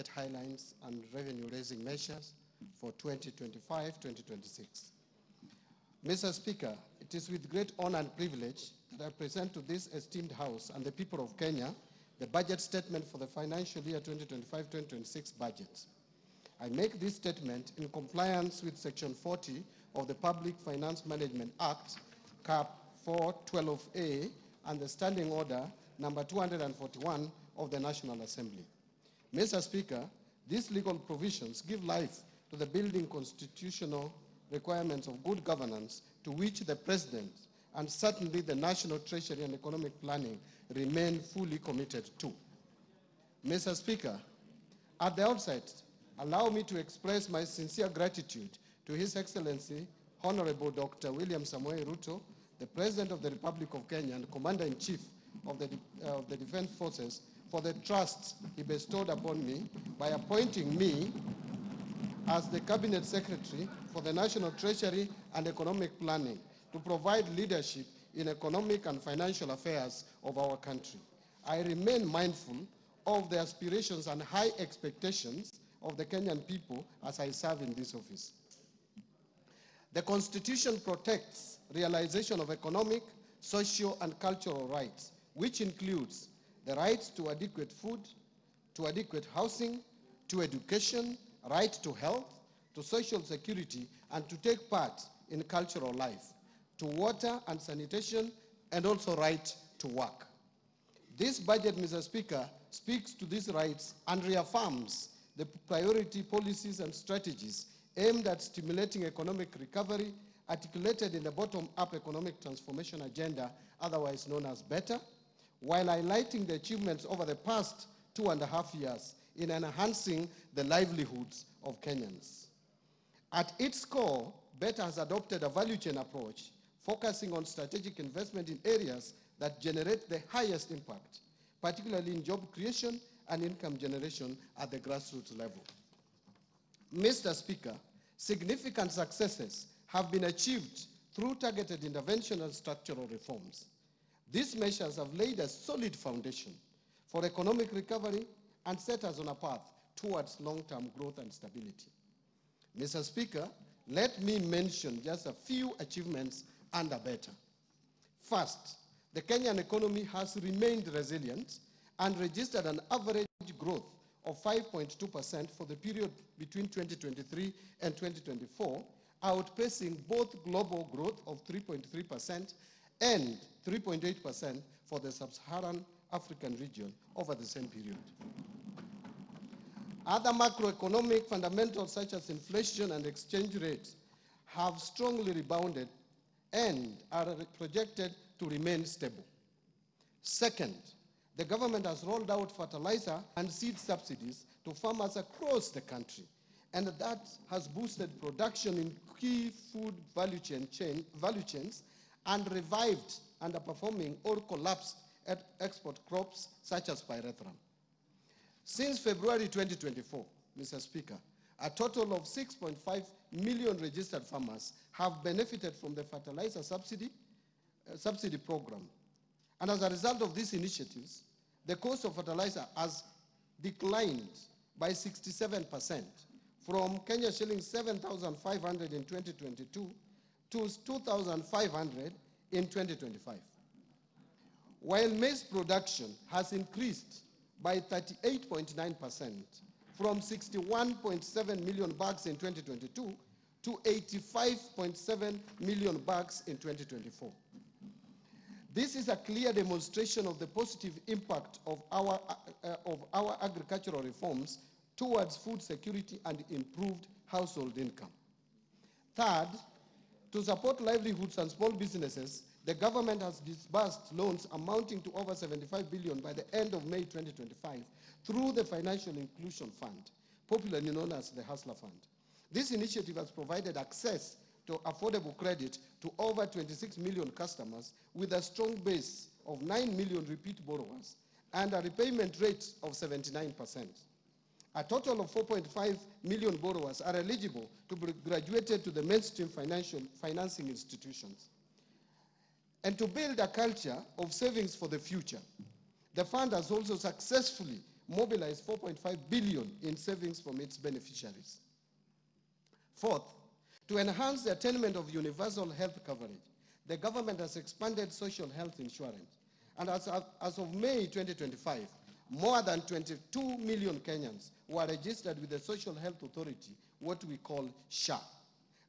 budget highlights and revenue-raising measures for 2025-2026. Mr. Speaker, it is with great honor and privilege that I present to this esteemed House and the people of Kenya the budget statement for the financial year 2025-2026 budget. I make this statement in compliance with Section 40 of the Public Finance Management Act, Cap 412A, and the Standing Order number 241 of the National Assembly. Mr. Speaker, these legal provisions give life to the building constitutional requirements of good governance to which the President and certainly the National Treasury and Economic Planning remain fully committed to. Mr. Speaker, at the outset, allow me to express my sincere gratitude to His Excellency, Honorable Dr. William Samoei Ruto, the President of the Republic of Kenya and Commander-in-Chief of the Defense Forces, for the trust he bestowed upon me by appointing me as the Cabinet Secretary for the National Treasury and Economic Planning to provide leadership in economic and financial affairs of our country. I remain mindful of the aspirations and high expectations of the Kenyan people as I serve in this office. The Constitution protects realization of economic, social, and cultural rights, which includes the rights to adequate food, to adequate housing, to education, right to health, to social security, and to take part in cultural life, to water and sanitation, and also right to work. This budget, Mr. Speaker, speaks to these rights and reaffirms the priority policies and strategies aimed at stimulating economic recovery articulated in the bottom-up economic transformation agenda, otherwise known as BETTER, while highlighting the achievements over the past 2.5 years in enhancing the livelihoods of Kenyans. At its core, BETTER has adopted a value chain approach, focusing on strategic investment in areas that generate the highest impact, particularly in job creation and income generation at the grassroots level. Mr. Speaker, significant successes have been achieved through targeted intervention and structural reforms. These measures have laid a solid foundation for economic recovery and set us on a path towards long-term growth and stability. Mr. Speaker, let me mention just a few achievements under BETTER. First, the Kenyan economy has remained resilient and registered an average growth of 5.2% for the period between 2023 and 2024, outpacing both global growth of 3.3% and 3.8% for the sub-Saharan African region over the same period. Other macroeconomic fundamentals such as inflation and exchange rates have strongly rebounded and are projected to remain stable. Second, the government has rolled out fertilizer and seed subsidies to farmers across the country, and that has boosted production in key food value chains and revived underperforming or collapsed export crops such as pyrethrum. Since February 2024, Mr. Speaker, a total of 6.5 million registered farmers have benefited from the fertilizer subsidy program. And as a result of these initiatives, the cost of fertilizer has declined by 67%, from Kenya shillings 7,500 in 2022 to 2,500 in 2025. While maize production has increased by 38.9%, from 61.7 million bags in 2022 to 85.7 million bags in 2024. This is a clear demonstration of the positive impact of our agricultural reforms towards food security and improved household income. Third, to support livelihoods and small businesses, the government has disbursed loans amounting to over 75 billion by the end of May 2025 through the Financial Inclusion Fund, popularly known as the Hustler Fund. This initiative has provided access to affordable credit to over 26 million customers with a strong base of 9 million repeat borrowers and a repayment rate of 79%. A total of 4.5 million borrowers are eligible to be graduated to the mainstream financing institutions. And to build a culture of savings for the future, the fund has also successfully mobilized 4.5 billion in savings from its beneficiaries. Fourth, to enhance the attainment of universal health coverage, the government has expanded social health insurance. And as of May 2025, more than 22 million Kenyans were registered with the Social Health Authority, what we call SHA,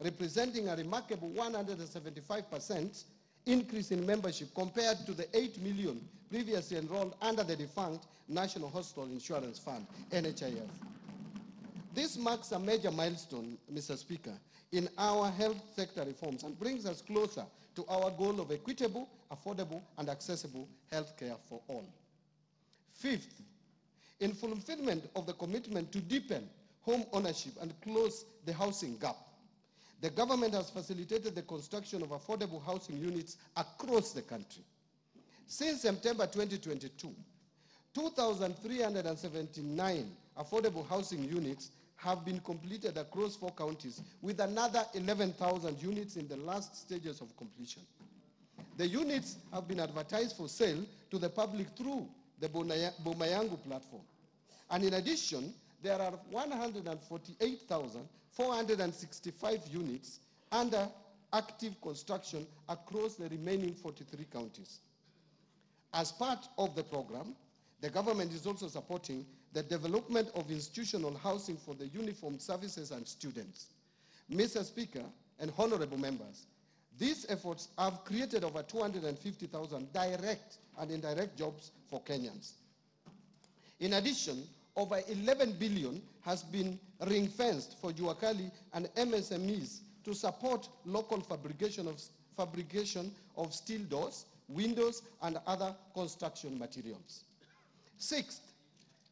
representing a remarkable 175% increase in membership compared to the 8 million previously enrolled under the defunct National Hospital Insurance Fund, NHIF. This marks a major milestone, Mr. Speaker, in our health sector reforms and brings us closer to our goal of equitable, affordable, and accessible health care for all. Fifth, in fulfillment of the commitment to deepen home ownership and close the housing gap, the government has facilitated the construction of affordable housing units across the country. Since September 2022, 2,379 affordable housing units have been completed across 4 counties, with another 11,000 units in the last stages of completion. The units have been advertised for sale to the public through the Bomayangu platform. And in addition, there are 148,465 units under active construction across the remaining 43 counties. As part of the program, the government is also supporting the development of institutional housing for the uniformed services and students. Mr. Speaker and honorable members, these efforts have created over 250,000 direct and indirect jobs for Kenyans. In addition, over 11 billion has been ring-fenced for Juakali and MSMEs to support local fabrication of steel doors, windows, and other construction materials. Sixth,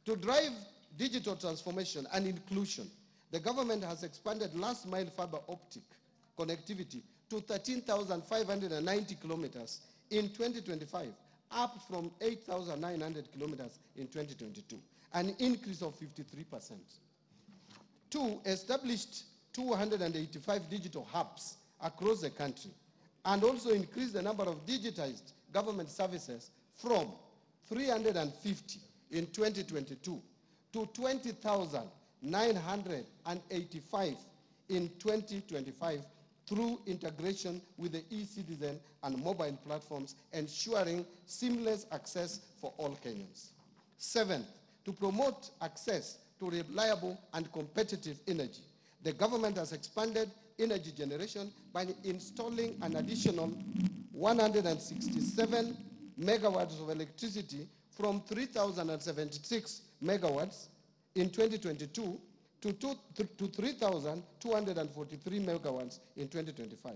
to drive digital transformation and inclusion, the government has expanded last-mile fiber optic connectivity to 13,590 kilometers in 2025, up from 8,900 kilometers in 2022, an increase of 53%. Two, established 285 digital hubs across the country, and also increased the number of digitized government services from 350 in 2022 to 20,985 in 2025 through integration with the e-citizen and mobile platforms, ensuring seamless access for all Kenyans. Seventh, to promote access to reliable and competitive energy, the government has expanded energy generation by installing an additional 167 megawatts of electricity from 3,076 megawatts in 2022 to 3,243 megawatts in 2025.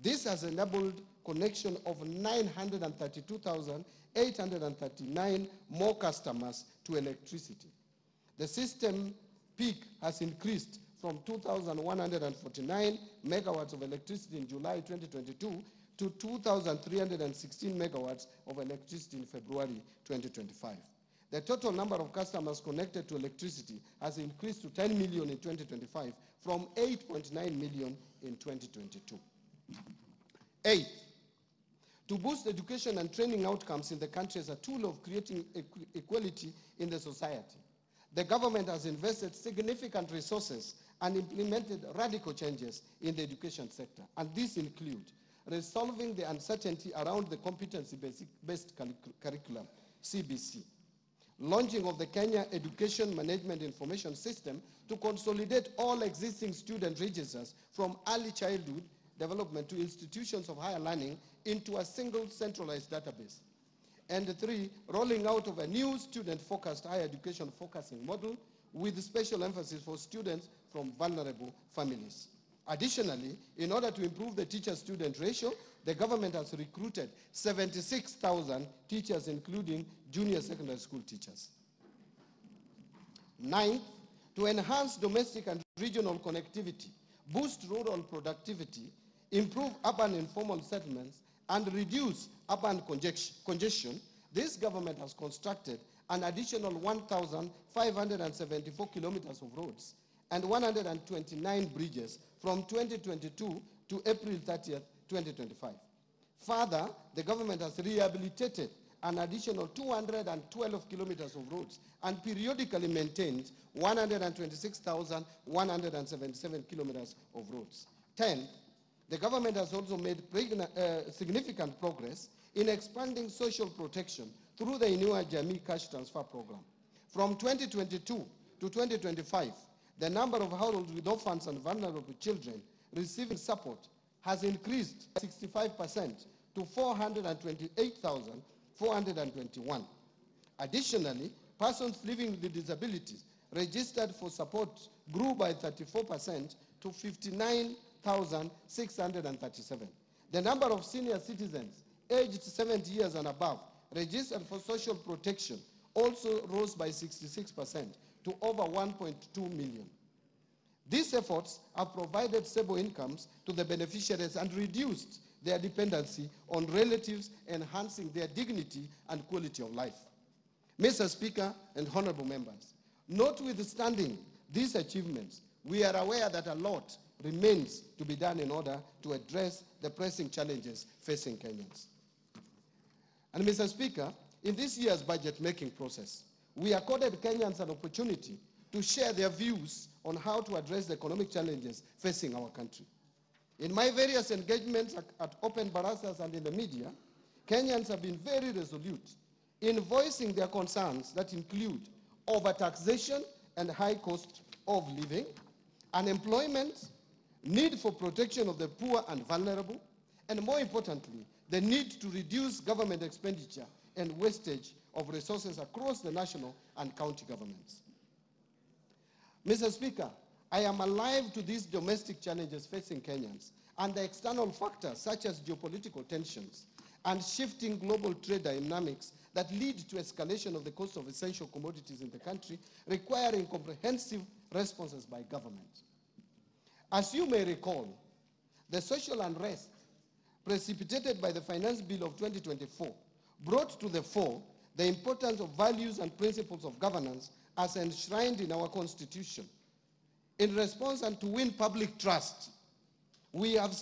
This has enabled connection of 932,839 more customers to electricity. The system peak has increased from 2,149 megawatts of electricity in July 2022 to 2,316 megawatts of electricity in February 2025. The total number of customers connected to electricity has increased to 10 million in 2025 from 8.9 million in 2022. Eighth, to boost education and training outcomes in the country as a tool of creating equality in the society, the government has invested significant resources and implemented radical changes in the education sector. And these include resolving the uncertainty around the competency-based curriculum, CBC, launching of the Kenya Education Management Information System to consolidate all existing student registers from early childhood development to institutions of higher learning into a single centralized database. And three, rolling out of a new student-focused higher education focusing model with special emphasis for students from vulnerable families. Additionally, in order to improve the teacher-student ratio, the government has recruited 76,000 teachers, including junior secondary school teachers. Ninth, to enhance domestic and regional connectivity, boost rural productivity, improve urban informal settlements, and reduce urban congestion, this government has constructed an additional 1,574 kilometers of roads and 129 bridges from 2022 to April 30th, 2025. Further, the government has rehabilitated an additional 212 kilometers of roads and periodically maintained 126,177 kilometers of roads. 10, the government has also made significant progress in expanding social protection through the Inua Jamii Cash Transfer Program. From 2022 to 2025, the number of households with orphans and vulnerable children receiving support has increased 65% to 428,421. Additionally, persons living with disabilities registered for support grew by 34% to 59,637. The number of senior citizens aged 70 years and above registered for social protection also rose by 66% to over 1.2 million. These efforts have provided stable incomes to the beneficiaries and reduced their dependency on relatives, enhancing their dignity and quality of life. Mr. Speaker and honorable members, notwithstanding these achievements, we are aware that a lot remains to be done in order to address the pressing challenges facing Kenyans. And Mr. Speaker, in this year's budget-making process, we accorded Kenyans an opportunity to share their views on how to address the economic challenges facing our country. In my various engagements at open barasas and in the media, Kenyans have been very resolute in voicing their concerns that include overtaxation and high cost of living, unemployment, need for protection of the poor and vulnerable, and more importantly, the need to reduce government expenditure and wastage of resources across the national and county governments. Mr. Speaker, I am alive to these domestic challenges facing Kenyans and the external factors such as geopolitical tensions and shifting global trade dynamics that lead to escalation of the cost of essential commodities in the country, requiring comprehensive responses by government. As you may recall, the social unrest precipitated by the Finance Bill of 2024 brought to the fore the importance of values and principles of governance as enshrined in our Constitution. In response and to win public trust, we have